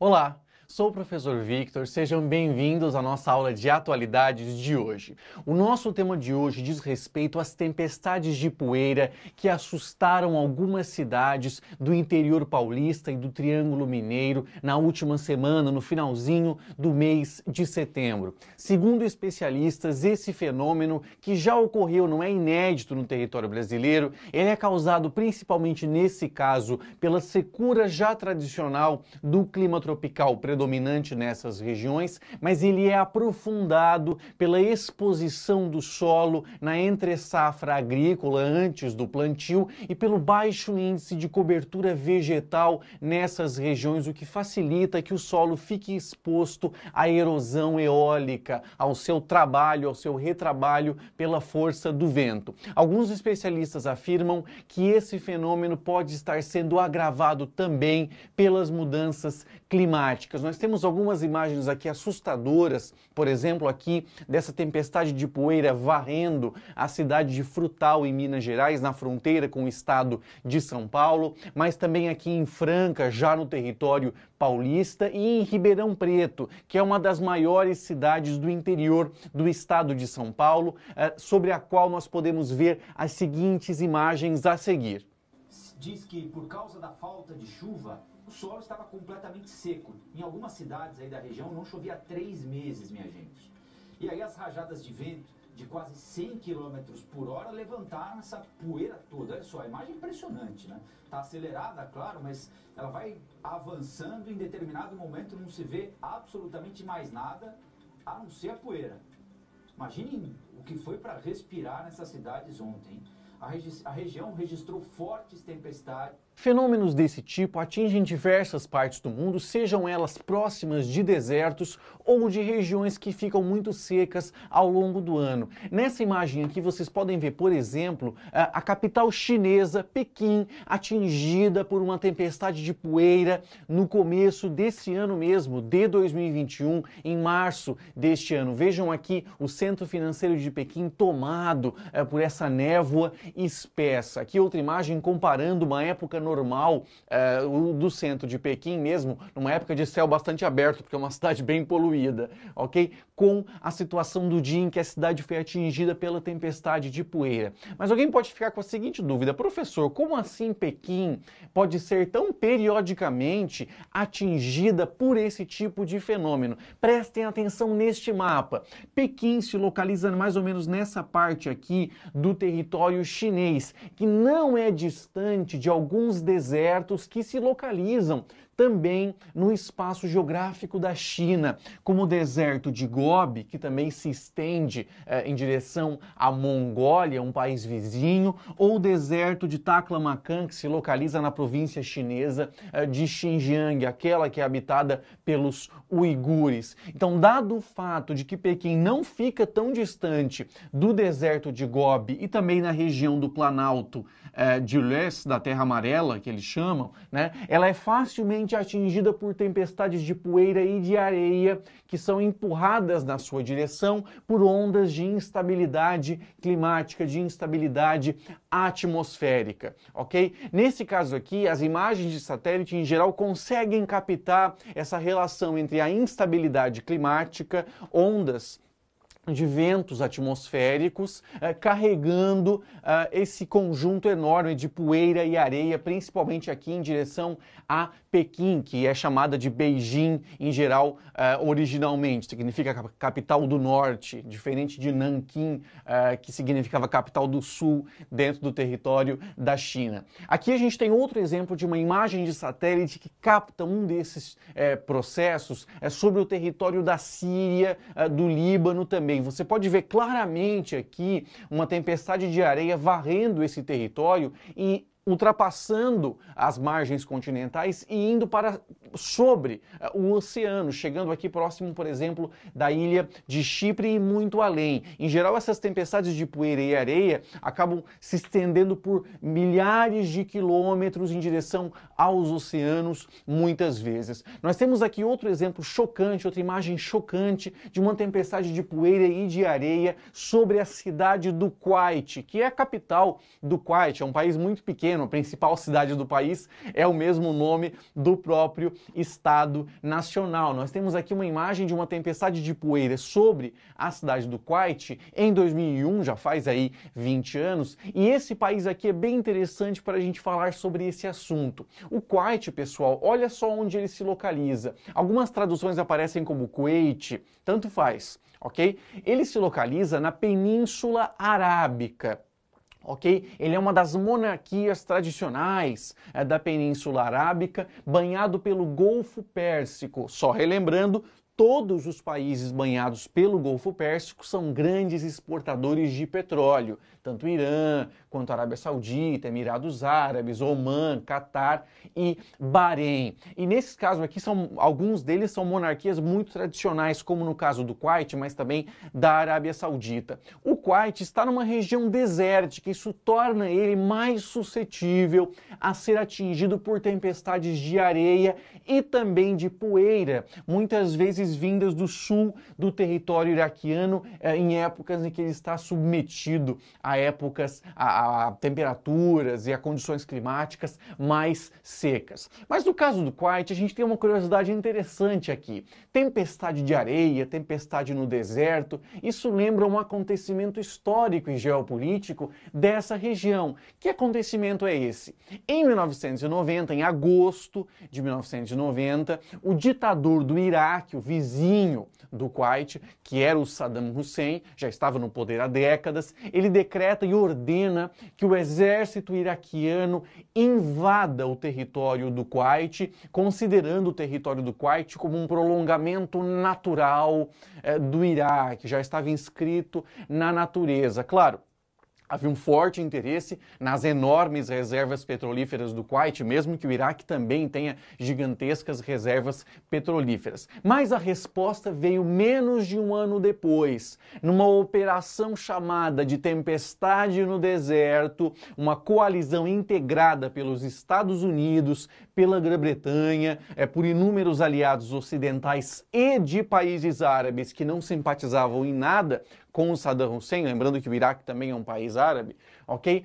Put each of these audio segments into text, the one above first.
Olá, sou o professor Victor, sejam bem-vindos à nossa aula de atualidades de hoje. O nosso tema de hoje diz respeito às tempestades de poeira que assustaram algumas cidades do interior paulista e do Triângulo Mineiro na última semana, no finalzinho do mês de setembro. Segundo especialistas, esse fenômeno, que já ocorreu, não é inédito no território brasileiro, ele é causado principalmente nesse caso pela secura já tradicional do clima tropical predominante nessas regiões, mas ele é aprofundado pela exposição do solo na entre-safra agrícola antes do plantio e pelo baixo índice de cobertura vegetal nessas regiões, o que facilita que o solo fique exposto à erosão eólica, ao seu trabalho, ao seu retrabalho pela força do vento. Alguns especialistas afirmam que esse fenômeno pode estar sendo agravado também pelas mudanças climáticas. Nós temos algumas imagens aqui assustadoras, por exemplo, aqui dessa tempestade de poeira varrendo a cidade de Frutal, em Minas Gerais, na fronteira com o estado de São Paulo, mas também aqui em Franca, já no território paulista, e em Ribeirão Preto, que é uma das maiores cidades do interior do estado de São Paulo, sobre a qual nós podemos ver as seguintes imagens a seguir. Diz que por causa da falta de chuva, o solo estava completamente seco. Em algumas cidades aí da região não chovia há 3 meses, minha gente. E aí as rajadas de vento de quase 100 km por hora levantaram essa poeira toda. Olha só, a imagem é impressionante, né? Está acelerada, claro, mas ela vai avançando, em determinado momento não se vê absolutamente mais nada, a não ser a poeira. Imaginem o que foi para respirar nessas cidades ontem. A região registrou fortes tempestades. Fenômenos desse tipo atingem diversas partes do mundo, sejam elas próximas de desertos ou de regiões que ficam muito secas ao longo do ano. Nessa imagem aqui vocês podem ver, por exemplo, a capital chinesa, Pequim, atingida por uma tempestade de poeira no começo desse ano mesmo, de 2021, em março deste ano. Vejam aqui o centro financeiro de Pequim tomado por essa névoa espessa. Aqui outra imagem comparando uma época normal do centro de Pequim mesmo, numa época de céu bastante aberto, porque é uma cidade bem poluída, ok? Com a situação do dia em que a cidade foi atingida pela tempestade de poeira. Mas alguém pode ficar com a seguinte dúvida: professor, como assim Pequim pode ser tão periodicamente atingida por esse tipo de fenômeno? Prestem atenção neste mapa. Pequim se localiza mais ou menos nessa parte aqui do território chinês, que não é distante de alguns desertos que se localizam também no espaço geográfico da China, como o deserto de Gobi, que também se estende em direção à Mongólia, um país vizinho, ou o deserto de Taklamakan, que se localiza na província chinesa de Xinjiang, aquela que é habitada pelos uigures. Então, dado o fato de que Pequim não fica tão distante do deserto de Gobi e também na região do Planalto de Leste, da Terra Amarela, que eles chamam, né, ela é facilmente atingida por tempestades de poeira e de areia que são empurradas na sua direção por ondas de instabilidade climática, de instabilidade atmosférica, ok? Nesse caso aqui, as imagens de satélite em geral conseguem captar essa relação entre a instabilidade climática, ondas de ventos atmosféricos carregando esse conjunto enorme de poeira e areia, principalmente aqui em direção a Pequim, que é chamada de Beijing em geral originalmente, significa capital do norte, diferente de Nanquim, que significava capital do sul dentro do território da China. Aqui a gente tem outro exemplo de uma imagem de satélite que capta um desses processos sobre o território da Síria, do Líbano também. Você pode ver claramente aqui uma tempestade de areia varrendo esse território e ultrapassando as margens continentais e indo para sobre o oceano, chegando aqui próximo, por exemplo, da ilha de Chipre e muito além. Em geral, essas tempestades de poeira e areia acabam se estendendo por milhares de quilômetros em direção aos oceanos, muitas vezes. Nós temos aqui outro exemplo chocante, outra imagem chocante de uma tempestade de poeira e de areia sobre a cidade do Kuwait, que é a capital do Kuwait, é um país muito pequeno, a principal cidade do país é o mesmo nome do próprio Estado Nacional. Nós temos aqui uma imagem de uma tempestade de poeira sobre a cidade do Kuwait em 2001, já faz aí 20 anos, e esse país aqui é bem interessante para a gente falar sobre esse assunto. O Kuwait, pessoal, olha só onde ele se localiza. Algumas traduções aparecem como Kuwait, tanto faz, ok? Ele se localiza na Península Arábica. Ok? Ele é uma das monarquias tradicionais da Península Arábica, banhado pelo Golfo Pérsico. Só relembrando, todos os países banhados pelo Golfo Pérsico são grandes exportadores de petróleo, tanto Irã, quanto Arábia Saudita, Emirados Árabes, Omã, Catar e Bahrein. E nesses casos aqui, alguns deles são monarquias muito tradicionais, como no caso do Kuwait, mas também da Arábia Saudita. O Kuwait está numa região desértica, isso torna ele mais suscetível a ser atingido por tempestades de areia e também de poeira, muitas vezes vindas do sul do território iraquiano, em épocas em que ele está submetido a temperaturas e a condições climáticas mais secas. Mas no caso do Kuwait, a gente tem uma curiosidade interessante aqui. Tempestade de areia, tempestade no deserto, isso lembra um acontecimento histórico e geopolítico dessa região. Que acontecimento é esse? Em 1990, em agosto de 1990, o ditador do Iraque, o vizinho do Kuwait, que era o Saddam Hussein, já estava no poder há décadas, ele decreta e ordena que o exército iraquiano invada o território do Kuwait, considerando o território do Kuwait como um prolongamento natural do Iraque, já estava inscrito na natureza. Claro, havia um forte interesse nas enormes reservas petrolíferas do Kuwait, mesmo que o Iraque também tenha gigantescas reservas petrolíferas. Mas a resposta veio menos de um ano depois, numa operação chamada de Tempestade no Deserto, uma coalizão integrada pelos Estados Unidos, pela Grã-Bretanha, por inúmeros aliados ocidentais e de países árabes que não simpatizavam em nada com o Saddam Hussein, lembrando que o Iraque também é um país árabe, ok?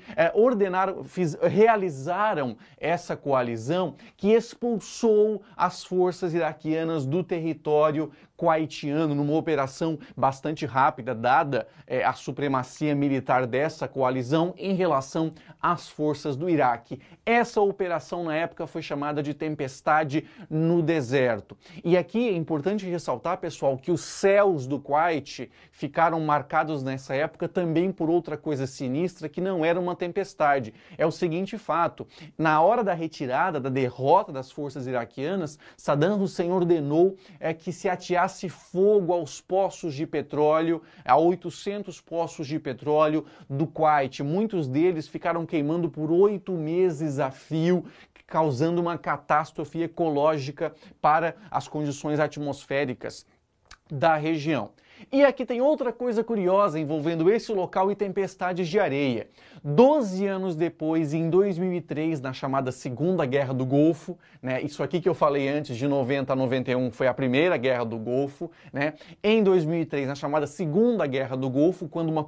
Realizaram essa coalizão que expulsou as forças iraquianas do território kuwaitiano numa operação bastante rápida, dada a supremacia militar dessa coalizão em relação às forças do Iraque. Essa operação, na época, foi chamada de Tempestade no Deserto. E aqui é importante ressaltar, pessoal, que os céus do Kuwait ficaram marcados nessa época também por outra coisa sinistra, que não era uma tempestade. É o seguinte fato: na hora da retirada, da derrota das forças iraquianas, Saddam Hussein ordenou que se ateasse fogo aos poços de petróleo, a 800 poços de petróleo do Kuwait. Muitos deles ficaram queimando por 8 meses a fio, causando uma catástrofe ecológica para as condições atmosféricas da região. E aqui tem outra coisa curiosa envolvendo esse local e tempestades de areia. 12 anos depois, em 2003, na chamada Segunda Guerra do Golfo, né, isso aqui que eu falei antes, de 90 a 91, foi a Primeira Guerra do Golfo, né, em 2003, na chamada Segunda Guerra do Golfo, quando uma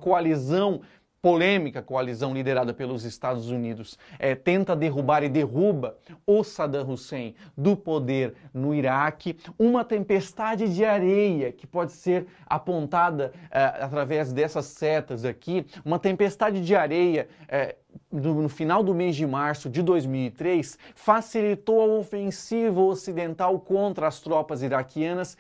polêmica coalizão liderada pelos Estados Unidos tenta derrubar e derruba o Saddam Hussein do poder no Iraque, uma tempestade de areia que pode ser apontada através dessas setas aqui, uma tempestade de areia no final do mês de março de 2003 facilitou a ofensiva ocidental contra as tropas iraquianas,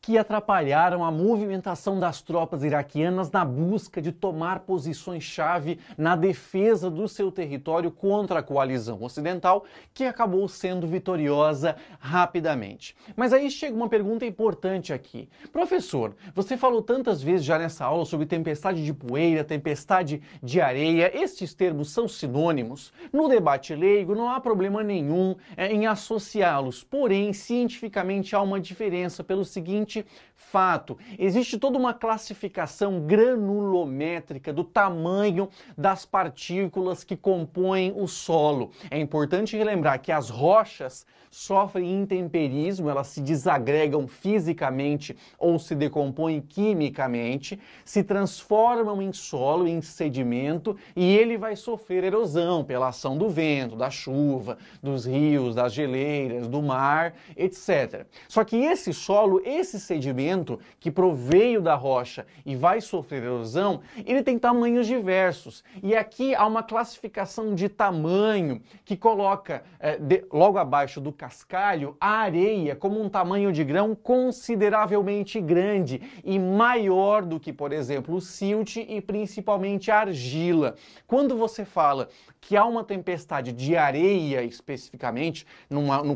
que atrapalharam a movimentação das tropas iraquianas na busca de tomar posições-chave na defesa do seu território contra a coalizão ocidental, que acabou sendo vitoriosa rapidamente. Mas aí chega uma pergunta importante aqui. Professor, você falou tantas vezes já nessa aula sobre tempestade de poeira, tempestade de areia, estes termos são sinônimos. No debate leigo não há problema nenhum em associá-los, porém, cientificamente há uma diferença pelo seguinte seguinte fato: existe toda uma classificação granulométrica do tamanho das partículas que compõem o solo. É importante relembrar que as rochas sofrem intemperismo, elas se desagregam fisicamente ou se decompõem quimicamente, se transformam em solo, em sedimento, e ele vai sofrer erosão pela ação do vento, da chuva, dos rios, das geleiras, do mar, etc. Só que esse solo, esse sedimento que proveio da rocha e vai sofrer erosão, ele tem tamanhos diversos. E aqui há uma classificação de tamanho que coloca logo abaixo do cascalho a areia como um tamanho de grão consideravelmente grande e maior do que, por exemplo, o silt e principalmente a argila. Quando você fala que há uma tempestade de areia especificamente,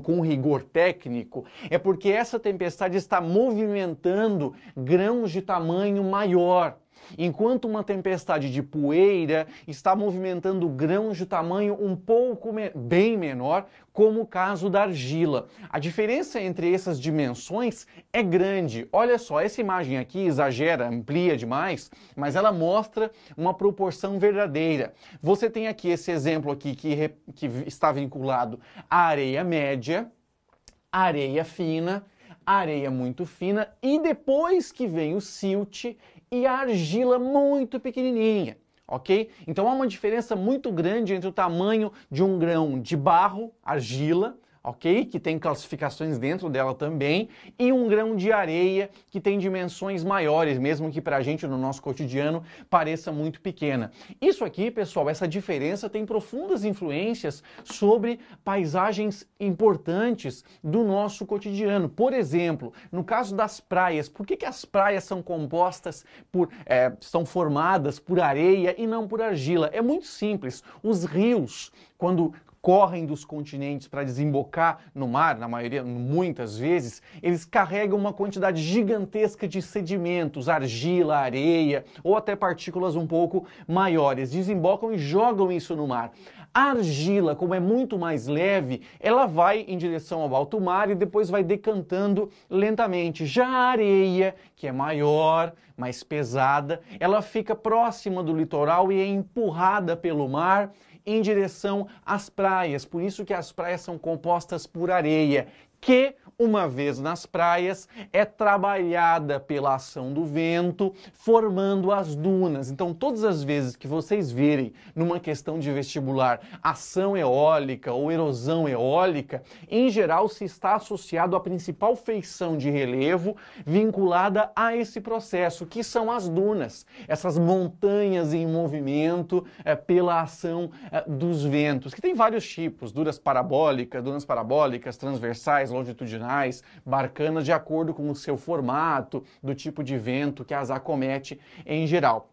com rigor técnico, é porque essa tempestade está movimentando grãos de tamanho maior, enquanto uma tempestade de poeira está movimentando grãos de tamanho bem menor, como o caso da argila. A diferença entre essas dimensões é grande. Olha só, essa imagem aqui exagera, amplia demais, mas ela mostra uma proporção verdadeira. Você tem aqui esse exemplo aqui que está vinculado à areia média, areia fina, areia muito fina e depois que vem o silt e a argila muito pequenininha, ok? Então há uma diferença muito grande entre o tamanho de um grão de barro, argila, ok? Que tem classificações dentro dela também, e um grão de areia que tem dimensões maiores, mesmo que para a gente no nosso cotidiano pareça muito pequena. Isso aqui, pessoal, essa diferença tem profundas influências sobre paisagens importantes do nosso cotidiano. Por exemplo, no caso das praias, por que as praias são compostas são formadas por areia e não por argila? É muito simples. Os rios, quando correm dos continentes para desembocar no mar, muitas vezes, eles carregam uma quantidade gigantesca de sedimentos, argila, areia ou até partículas um pouco maiores. Desembocam e jogam isso no mar. A argila, como é muito mais leve, ela vai em direção ao alto mar e depois vai decantando lentamente. Já a areia, que é maior, mais pesada, ela fica próxima do litoral e é empurrada pelo mar em direção às praias. Por isso que as praias são compostas por areia, que, uma vez nas praias, é trabalhada pela ação do vento, formando as dunas. Então, todas as vezes que vocês verem numa questão de vestibular ação eólica ou erosão eólica, em geral se está associado à principal feição de relevo vinculada a esse processo, que são as dunas, essas montanhas em movimento pela ação dos ventos, que tem vários tipos, dunas parabólicas, transversais, longitudinais, barcanas, de acordo com o seu formato, do tipo de vento que as acomete em geral.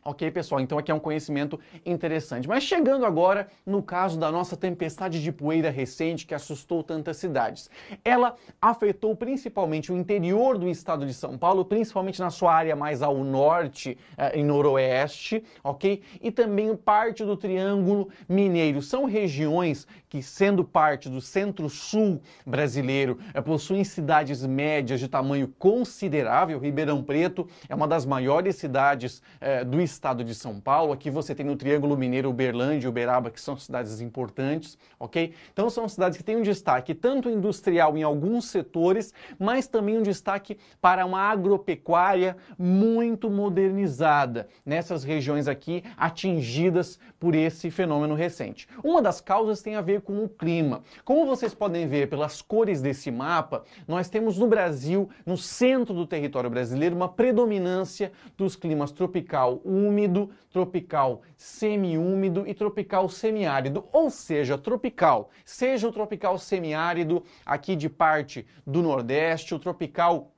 Ok, pessoal? Então aqui é um conhecimento interessante. Mas chegando agora no caso da nossa tempestade de poeira recente que assustou tantas cidades. Ela afetou principalmente o interior do estado de São Paulo, principalmente na sua área mais ao norte e noroeste, ok? E também parte do Triângulo Mineiro. São regiões que, sendo parte do centro-sul brasileiro, possuem cidades médias de tamanho considerável. Ribeirão Preto é uma das maiores cidades do estado de São Paulo. Aqui você tem no Triângulo Mineiro Uberlândia e Uberaba, que são cidades importantes, ok? Então são cidades que têm um destaque tanto industrial em alguns setores, mas também um destaque para uma agropecuária muito modernizada nessas regiões aqui atingidas por esse fenômeno recente. Uma das causas tem a ver com o clima. Como vocês podem ver pelas cores desse mapa, nós temos no Brasil, no centro do território brasileiro, uma predominância dos climas tropical úmido, tropical semiúmido e tropical semiárido, ou seja, tropical, seja o tropical semiárido aqui de parte do Nordeste, o tropical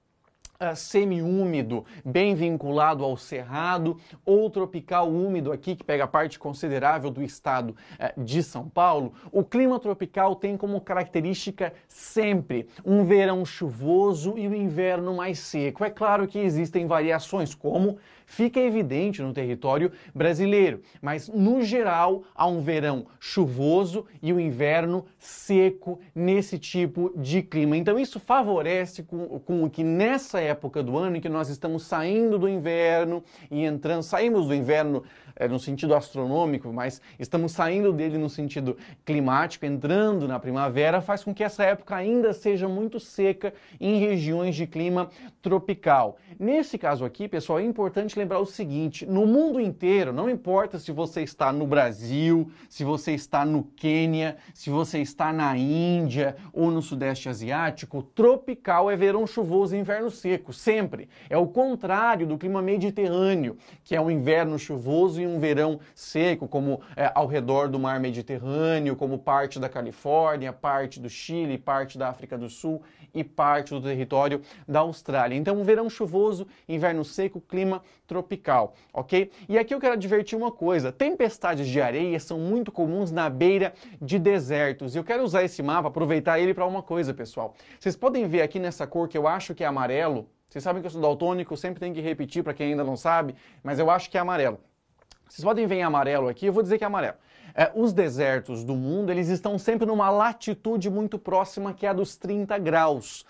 semiúmido, bem vinculado ao cerrado, ou tropical úmido aqui, que pega a parte considerável do estado de São Paulo. O clima tropical tem como característica sempre um verão chuvoso e um inverno mais seco. É claro que existem variações, como fica evidente no território brasileiro, mas no geral há um verão chuvoso e um inverno seco nesse tipo de clima. Então isso favorece com que nessa época do ano em que nós estamos saindo do inverno e entrando, saímos do inverno no sentido astronômico, mas estamos saindo dele no sentido climático, entrando na primavera, faz com que essa época ainda seja muito seca em regiões de clima tropical. Nesse caso aqui, pessoal, é importante lembrar o seguinte: no mundo inteiro, não importa se você está no Brasil, se você está no Quênia, se você está na Índia ou no Sudeste Asiático, tropical é verão chuvoso e inverno seco, sempre. É o contrário do clima mediterrâneo, que é um inverno chuvoso e um verão seco, como ao redor do mar Mediterrâneo, como parte da Califórnia, parte do Chile, parte da África do Sul e parte do território da Austrália. Então, um verão chuvoso, inverno seco, clima tropical, ok? E aqui eu quero advertir uma coisa: tempestades de areia são muito comuns na beira de desertos. E eu quero usar esse mapa, aproveitar ele para uma coisa, pessoal. Vocês podem ver aqui nessa cor que eu acho que é amarelo. Vocês sabem que eu sou daltônico, eu sempre tenho que repetir para quem ainda não sabe, mas eu acho que é amarelo. Vocês podem ver em amarelo aqui, eu vou dizer que é amarelo. Os desertos do mundo, eles estão sempre numa latitude muito próxima, que é a dos 30 graus.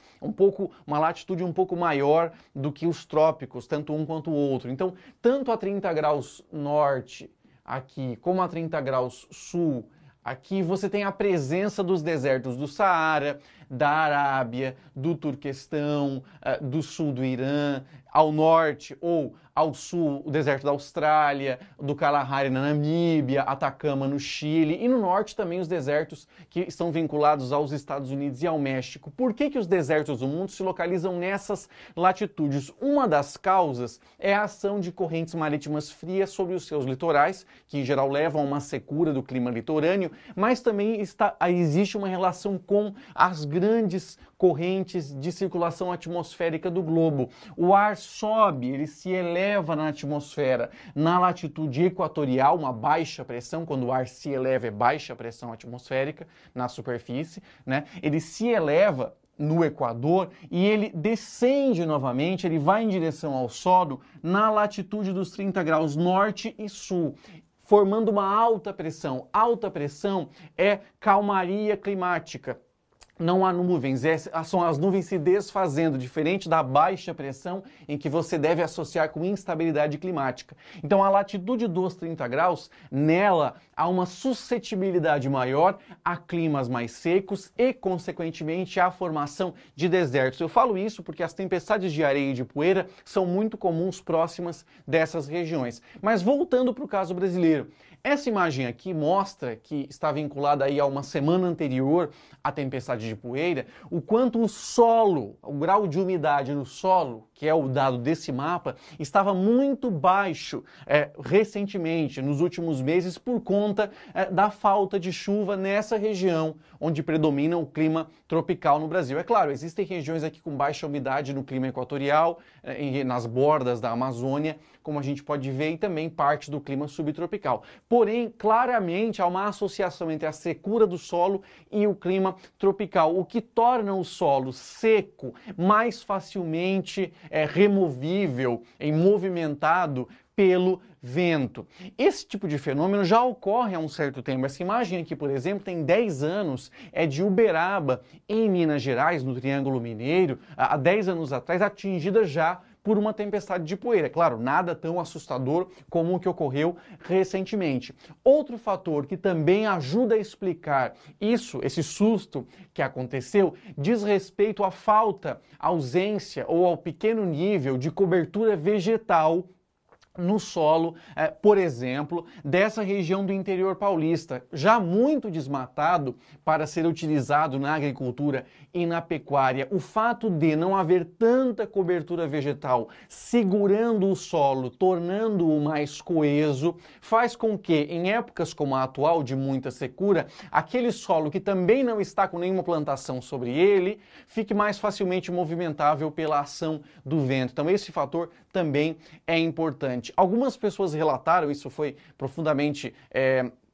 Uma latitude um pouco maior do que os trópicos, tanto um quanto o outro. Então, tanto a 30 graus norte aqui, como a 30 graus sul, aqui você tem a presença dos desertos do Saara, da Arábia, do Turquestão, do sul do Irã, ao norte ou ao sul, o deserto da Austrália, do Kalahari na Namíbia, Atacama no Chile, e no norte também os desertos que estão vinculados aos Estados Unidos e ao México. Por que os desertos do mundo se localizam nessas latitudes? Uma das causas é a ação de correntes marítimas frias sobre os seus litorais, que em geral levam a uma secura do clima litorâneo, mas também existe uma relação com as grandes correntes de circulação atmosférica do globo. O ar sobe, ele se eleva na atmosfera. Na latitude equatorial, uma baixa pressão, quando o ar se eleva é baixa pressão atmosférica na superfície, né? Ele se eleva no Equador e ele descende novamente, ele vai em direção ao solo na latitude dos 30 graus norte e sul, formando uma alta pressão. Alta pressão é calmaria climática. Não há nuvens, são as nuvens se desfazendo, diferente da baixa pressão em que você deve associar com instabilidade climática. Então a latitude dos 30 graus, nela há uma suscetibilidade maior a climas mais secos e, consequentemente, à formação de desertos. Eu falo isso porque as tempestades de areia e de poeira são muito comuns próximas dessas regiões. Mas voltando para o caso brasileiro, essa imagem aqui mostra que está vinculada aí a uma semana anterior à tempestade de poeira, o quanto o solo, o grau de umidade no solo, que é o dado desse mapa, estava muito baixo recentemente, nos últimos meses, por conta da falta de chuva nessa região, onde predomina o clima tropical no Brasil. É claro, existem regiões aqui com baixa umidade no clima equatorial, nas bordas da Amazônia, como a gente pode ver, e também parte do clima subtropical. Porém, claramente há uma associação entre a secura do solo e o clima tropical, o que torna o solo seco mais facilmente removível e movimentado pelo vento. Esse tipo de fenômeno já ocorre há um certo tempo. Essa imagem aqui, por exemplo, tem 10 anos, é de Uberaba, em Minas Gerais, no Triângulo Mineiro, há 10 anos atrás, atingida já por uma tempestade de poeira. Claro, nada tão assustador como o que ocorreu recentemente. Outro fator que também ajuda a explicar isso, esse susto que aconteceu, diz respeito à falta, ausência ou ao pequeno nível de cobertura vegetal no solo, por exemplo, dessa região do interior paulista, já muito desmatado para ser utilizado na agricultura e na pecuária. O fato de não haver tanta cobertura vegetal segurando o solo, tornando-o mais coeso, faz com que, em épocas como a atual de muita secura, aquele solo que também não está com nenhuma plantação sobre ele, fique mais facilmente movimentável pela ação do vento. Então esse fator também é importante. Algumas pessoas relataram, isso foi profundamente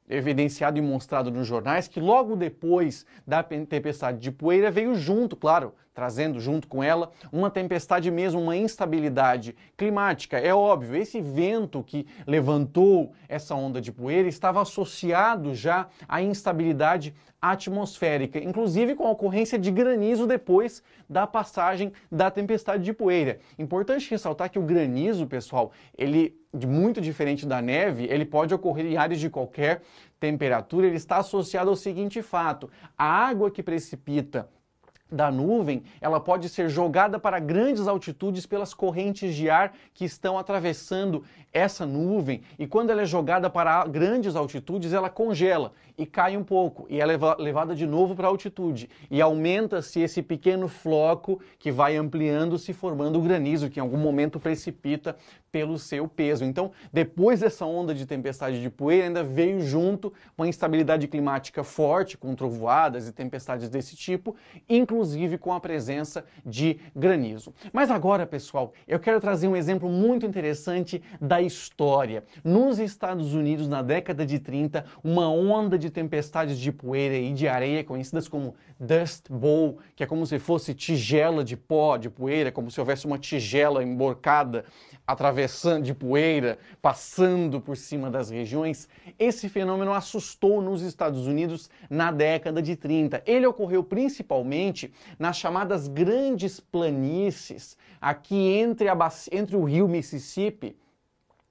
evidenciado e mostrado nos jornais, que logo depois da tempestade de poeira veio junto, claro, trazendo junto com ela uma tempestade mesmo, uma instabilidade climática. É óbvio, esse vento que levantou essa onda de poeira estava associado já à instabilidade atmosférica, inclusive com a ocorrência de granizo depois da passagem da tempestade de poeira. Importante ressaltar que o granizo, pessoal, ele, muito diferente da neve, ele pode ocorrer em áreas de qualquer temperatura. Ele está associado ao seguinte fato: a água que precipita da nuvem, ela pode ser jogada para grandes altitudes pelas correntes de ar que estão atravessando essa nuvem, e quando ela é jogada para grandes altitudes, ela congela e cai um pouco, e ela é levada de novo para a altitude, e aumenta-se esse pequeno floco que vai ampliando-se, formando o granizo, que em algum momento precipita pelo seu peso. Então, depois dessa onda de tempestade de poeira, ainda veio junto uma instabilidade climática forte, com trovoadas e tempestades desse tipo, inclusive com a presença de granizo. Mas agora, pessoal, eu quero trazer um exemplo muito interessante da história. Nos Estados Unidos, na década de 30, uma onda de tempestades de poeira e de areia, conhecidas como Dust Bowl, que é como se fosse tigela de pó, de poeira, como se houvesse uma tigela emborcada, atravessando de poeira, passando por cima das regiões. Esse fenômeno assustou nos Estados Unidos na década de 30. Ele ocorreu principalmente nas chamadas grandes planícies, aqui entre o rio Mississippi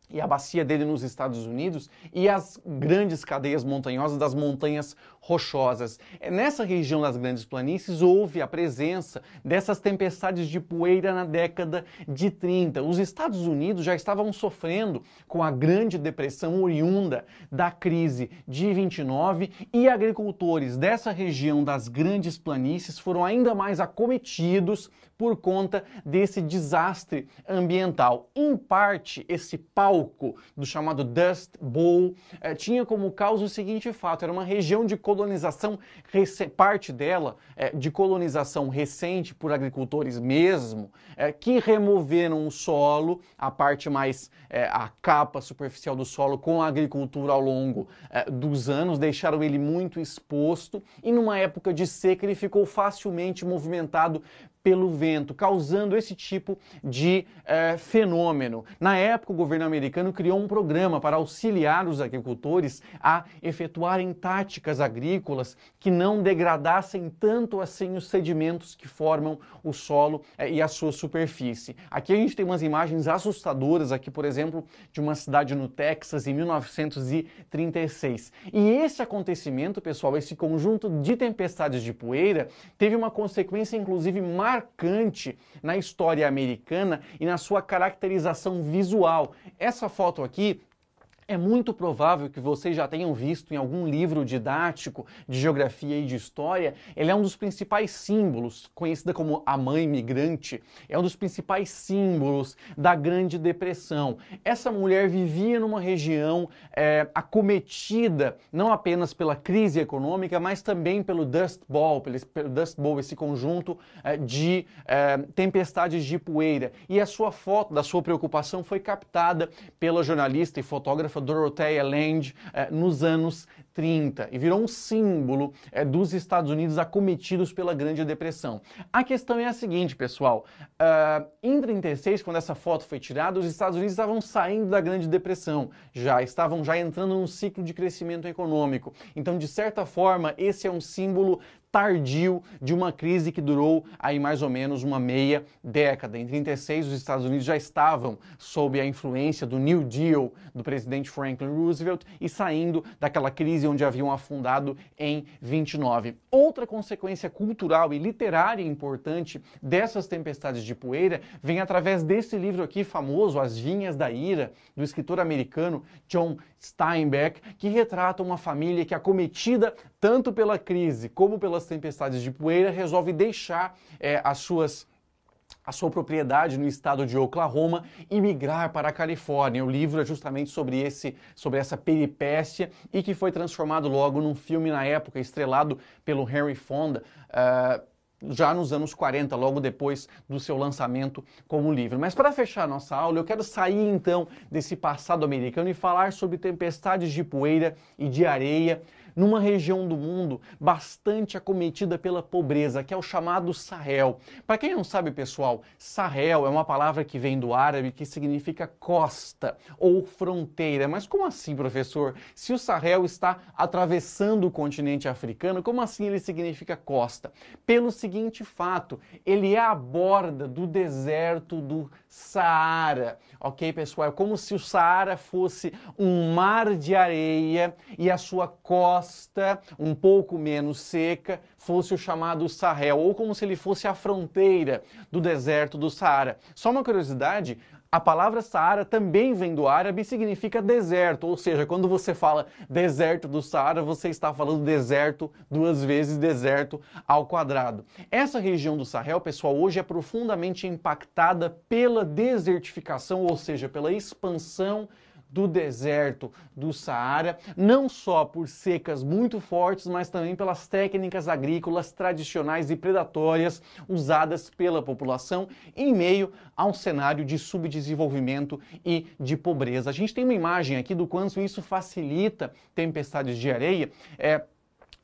e a bacia dele nos Estados Unidos, e as grandes cadeias montanhosas das montanhas rochosas. Nessa região das grandes planícies houve a presença dessas tempestades de poeira na década de 30. Os Estados Unidos já estavam sofrendo com a Grande Depressão oriunda da crise de 29, e agricultores dessa região das grandes planícies foram ainda mais acometidos por conta desse desastre ambiental. Em parte, esse palco do chamado Dust Bowl tinha como causa o seguinte fato: era uma região de colonização, parte dela de colonização recente por agricultores mesmo, que removeram o solo, a parte mais, a capa superficial do solo com a agricultura ao longo dos anos, deixaram ele muito exposto, e numa época de seca ele ficou facilmente movimentado pelo vento, causando esse tipo de fenômeno. Na época, o governo americano criou um programa para auxiliar os agricultores a efetuarem táticas agrícolas que não degradassem tanto assim os sedimentos que formam o solo e a sua superfície. Aqui a gente tem umas imagens assustadoras, aqui, por exemplo, de uma cidade no Texas em 1936. E esse acontecimento, pessoal, esse conjunto de tempestades de poeira, teve uma consequência, inclusive, marcante na história americana e na sua caracterização visual. Essa foto aqui é muito provável que vocês já tenham visto em algum livro didático de geografia e de história. Ele é um dos principais símbolos, conhecida como a mãe migrante, é um dos principais símbolos da Grande Depressão. Essa mulher vivia numa região acometida não apenas pela crise econômica, mas também pelo Dust Bowl, esse conjunto de tempestades de poeira. E a sua foto da sua preocupação foi captada pela jornalista e fotógrafa Dorothea Lange nos anos 30 e virou um símbolo dos Estados Unidos acometidos pela Grande Depressão. A questão é a seguinte, pessoal: em 36, quando essa foto foi tirada, os Estados Unidos estavam saindo da Grande Depressão, estavam entrando num ciclo de crescimento econômico. Então, de certa forma, esse é um símbolo tardio de uma crise que durou aí mais ou menos uma meia década. Em 36, os Estados Unidos já estavam sob a influência do New Deal do presidente Franklin Roosevelt e saindo daquela crise onde haviam afundado em 29. Outra consequência cultural e literária importante dessas tempestades de poeira vem através desse livro aqui famoso, As Vinhas da Ira, do escritor americano John Steinbeck, que retrata uma família que, acometida tanto pela crise como pelas tempestades de poeira, resolve deixar a sua propriedade no estado de Oklahoma e migrar para a Califórnia. O livro é justamente sobre essa peripécia, e que foi transformado logo num filme na época, estrelado pelo Henry Fonda, já nos anos 40, logo depois do seu lançamento como livro. Mas para fechar nossa aula, eu quero sair então desse passado americano e falar sobre tempestades de poeira e de areia numa região do mundo bastante acometida pela pobreza, que é o chamado Sahel. Para quem não sabe, pessoal, Sahel é uma palavra que vem do árabe que significa costa ou fronteira. Mas como assim, professor? Se o Sahel está atravessando o continente africano, como assim ele significa costa? Pelo seguinte fato, ele é a borda do deserto do Saara, ok, pessoal? É como se o Saara fosse um mar de areia e a sua costa, um pouco menos seca, fosse o chamado Sahel, ou como se ele fosse a fronteira do deserto do Saara. Só uma curiosidade, a palavra Saara também vem do árabe e significa deserto, ou seja, quando você fala deserto do Saara, você está falando deserto duas vezes, deserto ao quadrado. Essa região do Sahel, pessoal, hoje é profundamente impactada pela desertificação, ou seja, pela expansão do deserto do Saara, não só por secas muito fortes, mas também pelas técnicas agrícolas tradicionais e predatórias usadas pela população em meio a um cenário de subdesenvolvimento e de pobreza. A gente tem uma imagem aqui do quanto isso facilita tempestades de areia,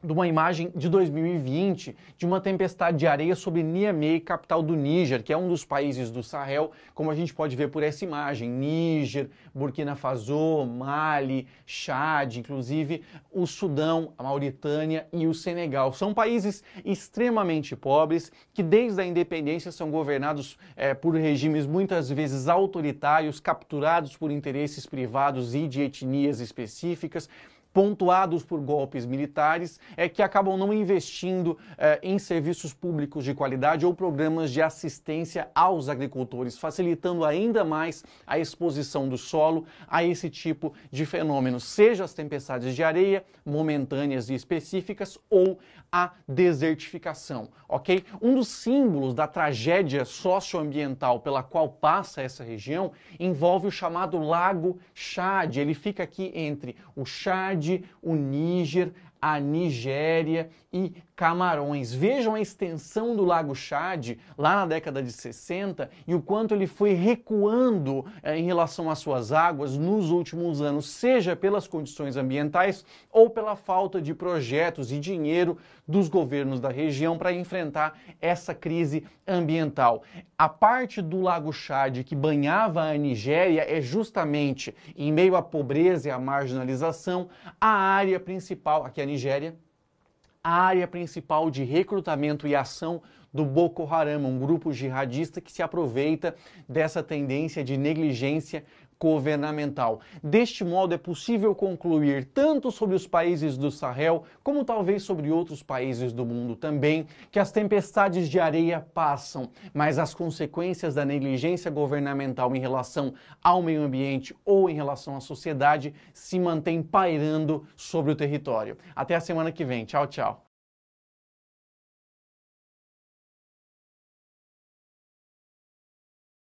de uma imagem de 2020, de uma tempestade de areia sobre Niamey, capital do Níger, que é um dos países do Sahel, como a gente pode ver por essa imagem. Níger, Burkina Faso, Mali, Chad, inclusive o Sudão, a Mauritânia e o Senegal. São países extremamente pobres que desde a independência são governados por regimes muitas vezes autoritários, capturados por interesses privados e de etnias específicas, pontuados por golpes militares, que acabam não investindo em serviços públicos de qualidade ou programas de assistência aos agricultores, facilitando ainda mais a exposição do solo a esse tipo de fenômenos, seja as tempestades de areia, momentâneas e específicas, ou a desertificação, ok? Um dos símbolos da tragédia socioambiental pela qual passa essa região envolve o chamado Lago Chad. Ele fica aqui entre o Chad, o Níger, a Nigéria e Camarões. Vejam a extensão do Lago Chad lá na década de 60 e o quanto ele foi recuando em relação às suas águas nos últimos anos, seja pelas condições ambientais ou pela falta de projetos e dinheiro dos governos da região para enfrentar essa crise ambiental. A parte do Lago Chad que banhava a Nigéria é justamente, em meio à pobreza e à marginalização, a área principal, aqui a Nigéria, a área principal de recrutamento e ação do Boko Haram, um grupo jihadista que se aproveita dessa tendência de negligência governamental. Deste modo, é possível concluir tanto sobre os países do Sahel, como talvez sobre outros países do mundo também, que as tempestades de areia passam, mas as consequências da negligência governamental em relação ao meio ambiente ou em relação à sociedade se mantêm pairando sobre o território. Até a semana que vem. Tchau, tchau.